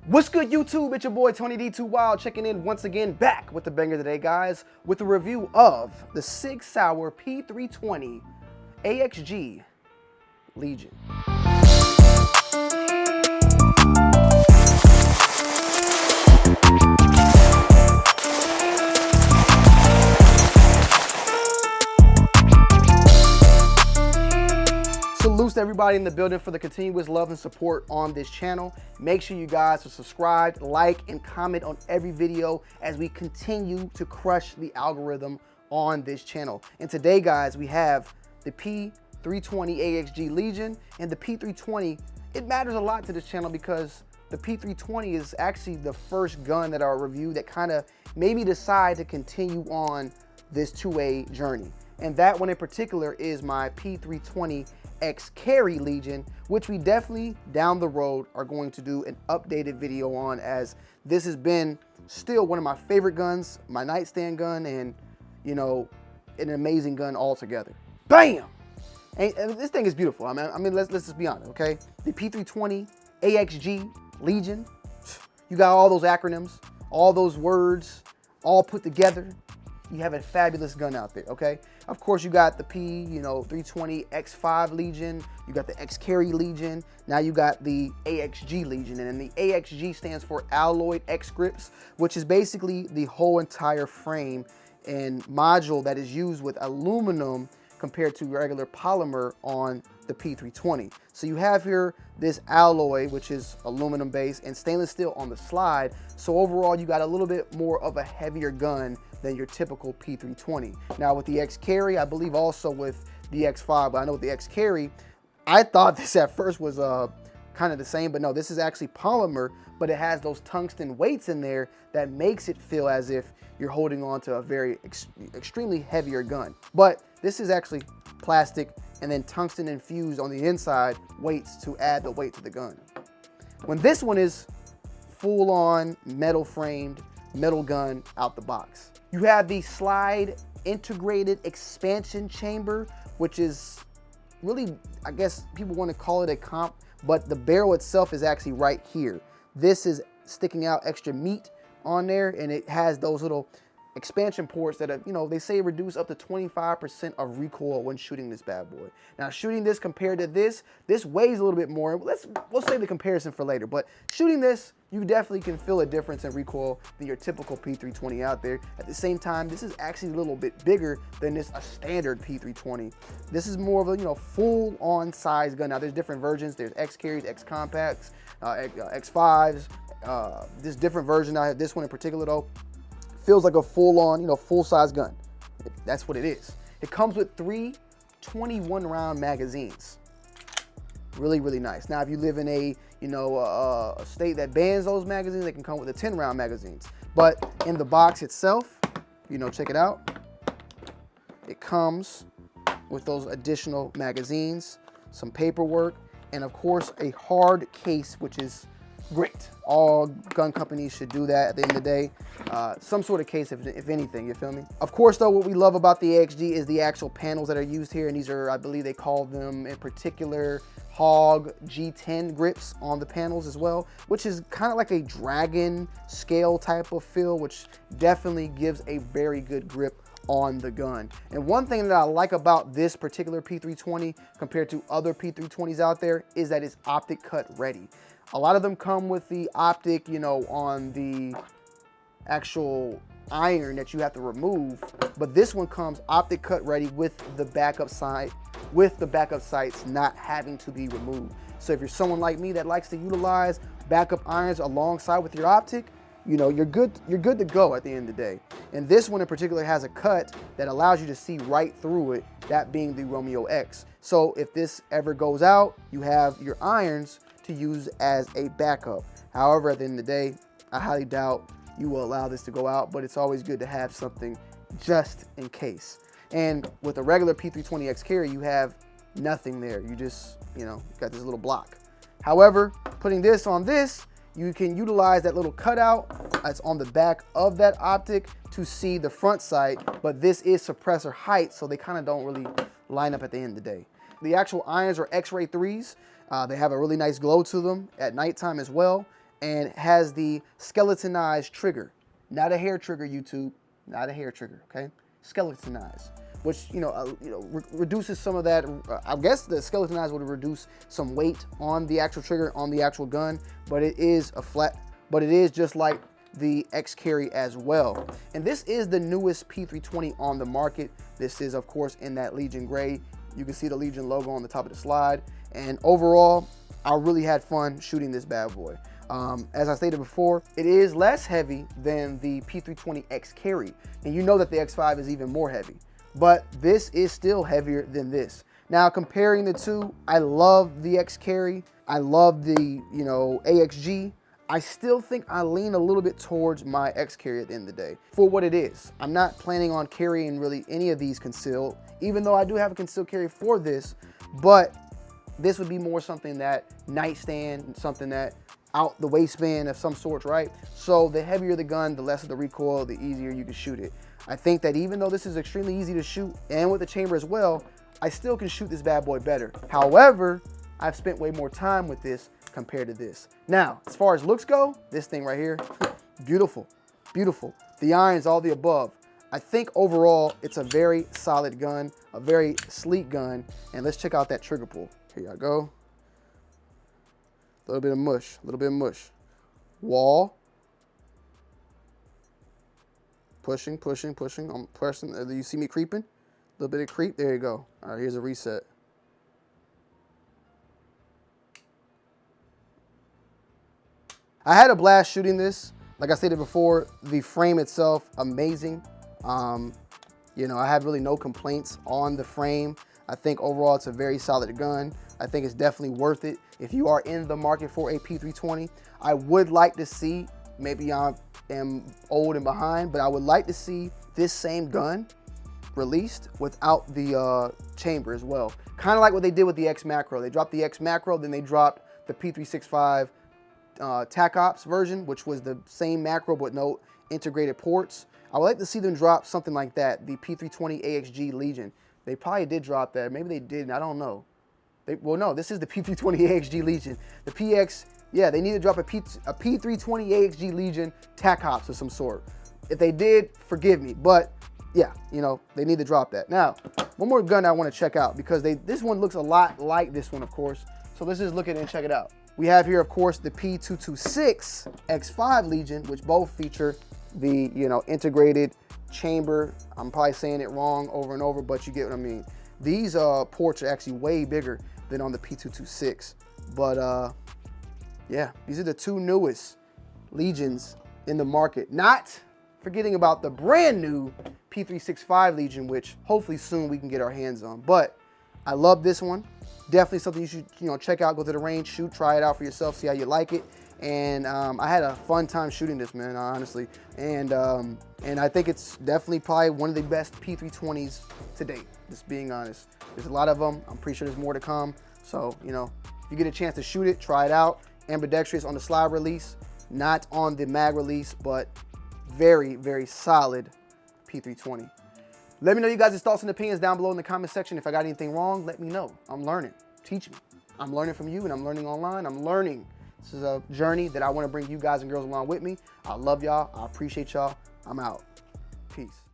What's good, YouTube? It's your boy Tony D2 Wild checking in once again, back with the banger today, guys, with a review of the Sig Sauer P320 AXG Legion. Salute to everybody in the building for the continuous love and support on this channel. Make sure you guys are subscribed, like, and comment on every video as we continue to crush the algorithm on this channel. And today, guys, we have the P320 AXG Legion, and the P320, it matters a lot to this channel because the P320 is actually the first gun that I'll review that kind of made me decide to continue on this two-way journey. And that one in particular is my P320 AXG Legion, which we definitely down the road are going to do an updated video on, as this has been still one of my favorite guns, my nightstand gun, and you know, an amazing gun altogether. Bam! And this thing is beautiful. I mean, let's just be honest, okay? The P320 AXG Legion, you got all those acronyms, all those words, all put together. You have a fabulous gun out there, okay? Of course, you got the P320 X5 Legion, you got the AXG Legion, now you got the AXG Legion, and then the AXG stands for Alloyed X Grips, which is basically the whole entire frame and module that is used with aluminum compared to regular polymer on the P320. So you have here this alloy, which is aluminum based, and stainless steel on the slide. So overall, you got a little bit more of a heavier gun than your typical P320. Now with the AXG, I believe also with the X5, but I know with the AXG, I thought this at first was kind of the same, but no, this is actually polymer, but it has those tungsten weights in there that makes it feel as if you're holding on to a very extremely heavier gun. But this is actually plastic and then tungsten infused on the inside weights to add the weight to the gun. When this one is full on metal framed, metal gun out the box. You have the slide integrated expansion chamber, which is really, I guess people want to call it a comp, but the barrel itself is actually right here. This is sticking out extra meat on there, and it has those little expansion ports that, they say reduce up to 25% of recoil when shooting this bad boy. Now, shooting this compared to this weighs a little bit more. We'll save the comparison for later, but shooting this, you definitely can feel a difference in recoil than your typical P320 out there. At the same time, this is actually a little bit bigger than a standard P320. This is more of a, full-on size gun. Now, there's different versions. There's X-Carries, X-Compacts, X5s. This different version. I have this one in particular, though. Feels like a full-on, full-size gun. That's what it is. It comes with 3 21-round magazines. Really, really nice. Now, if you live in a state that bans those magazines, they can come with the 10-round magazines. But in the box itself, check it out. It comes with those additional magazines, some paperwork, and of course a hard case, which is great. All gun companies should do that at the end of the day. Some sort of case, if anything, you feel me? Of course, though, what we love about the AXG is the actual panels that are used here, and these are, I believe they call them in particular, Hog G10 grips on the panels as well, which is kind of like a dragon scale type of feel, which definitely gives a very good grip on the gun. And one thing that I like about this particular P320 compared to other P320s out there is that it's optic cut ready. A lot of them come with the optic, on the actual iron that you have to remove, but this one comes optic cut ready with the backup sight, with the backup sights not having to be removed. So if you're someone like me that likes to utilize backup irons alongside with your optic, you're good to go at the end of the day. And this one in particular has a cut that allows you to see right through it, that being the Romeo X. So if this ever goes out, you have your irons to use as a backup. However, at the end of the day, I highly doubt you will allow this to go out, but it's always good to have something just in case. And with a regular P320 AXG, you have nothing there. You just, got this little block. However, putting this on this, you can utilize that little cutout that's on the back of that optic to see the front sight, but this is suppressor height, so they kind of don't really line up at the end of the day. The actual irons are X-Ray 3s. They have a really nice glow to them at nighttime as well. and has the skeletonized trigger. Not a hair trigger, YouTube. Not a hair trigger, okay? Skeletonized, which, reduces some of that. I guess the skeletonized would reduce some weight on the actual trigger, on the actual gun, but it is a flat, but it is just like the X carry as well. And this is the newest P320 on the market. This is, of course, in that Legion gray. You can see the Legion logo on the top of the slide. And overall, I really had fun shooting this bad boy. As I stated before, it is less heavy than the P320 X carry. And you know that the X5 is even more heavy, but this is still heavier than this. Now, comparing the two, I love the X carry. I love the, AXG. I still think I lean a little bit towards my X carry at the end of the day for what it is. I'm not planning on carrying really any of these concealed, even though I do have a concealed carry for this, but this would be more something that nightstand, something that out the waistband of some sort, right? So the heavier the gun, the less of the recoil, the easier you can shoot it. I think that even though this is extremely easy to shoot and with the chamber as well, I still can shoot this bad boy better. However, I've spent way more time with this compared to this. Now, as far as looks go, this thing right here, beautiful, beautiful. The irons, all the above. I think overall, it's a very solid gun, a very sleek gun. And let's check out that trigger pull. Here y'all go. A little bit of mush, a little bit of mush. Wall. Pushing, pushing, pushing. I'm pressing. You see me creeping? A little bit of creep. There you go. All right, here's a reset. I had a blast shooting this. Like I stated before, the frame itself, amazing. I had really no complaints on the frame. I think overall it's a very solid gun. I think it's definitely worth it if you are in the market for a P320. I would like to see, maybe I am old and behind, but I would like to see this same gun released without the chamber as well. Kind of like what they did with the X Macro. They dropped the X Macro, then they dropped the P365 TAC Ops version, which was the same macro but no integrated ports. I would like to see them drop something like that, the P320 AXG Legion. They probably did drop that. Maybe they didn't. I don't know. Well, no, this is the P320 AXG Legion. The PX, yeah, they need to drop a P320 AXG Legion TAC Ops of some sort. If they did, forgive me. But yeah, they need to drop that. Now, one more gun I want to check out because this one looks a lot like this one, of course. So let's just look at it and check it out. We have here, of course, the P226 X5 Legion, which both feature the, integrated chamber. I'm probably saying it wrong over and over, but you get what I mean. These ports are actually way bigger than on the P226. But yeah, these are the two newest Legions in the market. Not forgetting about the brand new P365 Legion, which hopefully soon we can get our hands on. But I love this one. Definitely something you should check out, go to the range, shoot, try it out for yourself, see how you like it. And I had a fun time shooting this, man, honestly. And I think it's definitely probably one of the best P320s to date, just being honest. There's a lot of them. I'm pretty sure there's more to come. So, if you get a chance to shoot it, try it out. Ambidextrous on the slide release, not on the mag release, but very, very solid P320. Let me know you guys' thoughts and opinions down below in the comment section. If I got anything wrong, let me know. I'm learning. Teach me. I'm learning from you and I'm learning online. I'm learning. This is a journey that I want to bring you guys and girls along with me. I love y'all. I appreciate y'all. I'm out. Peace.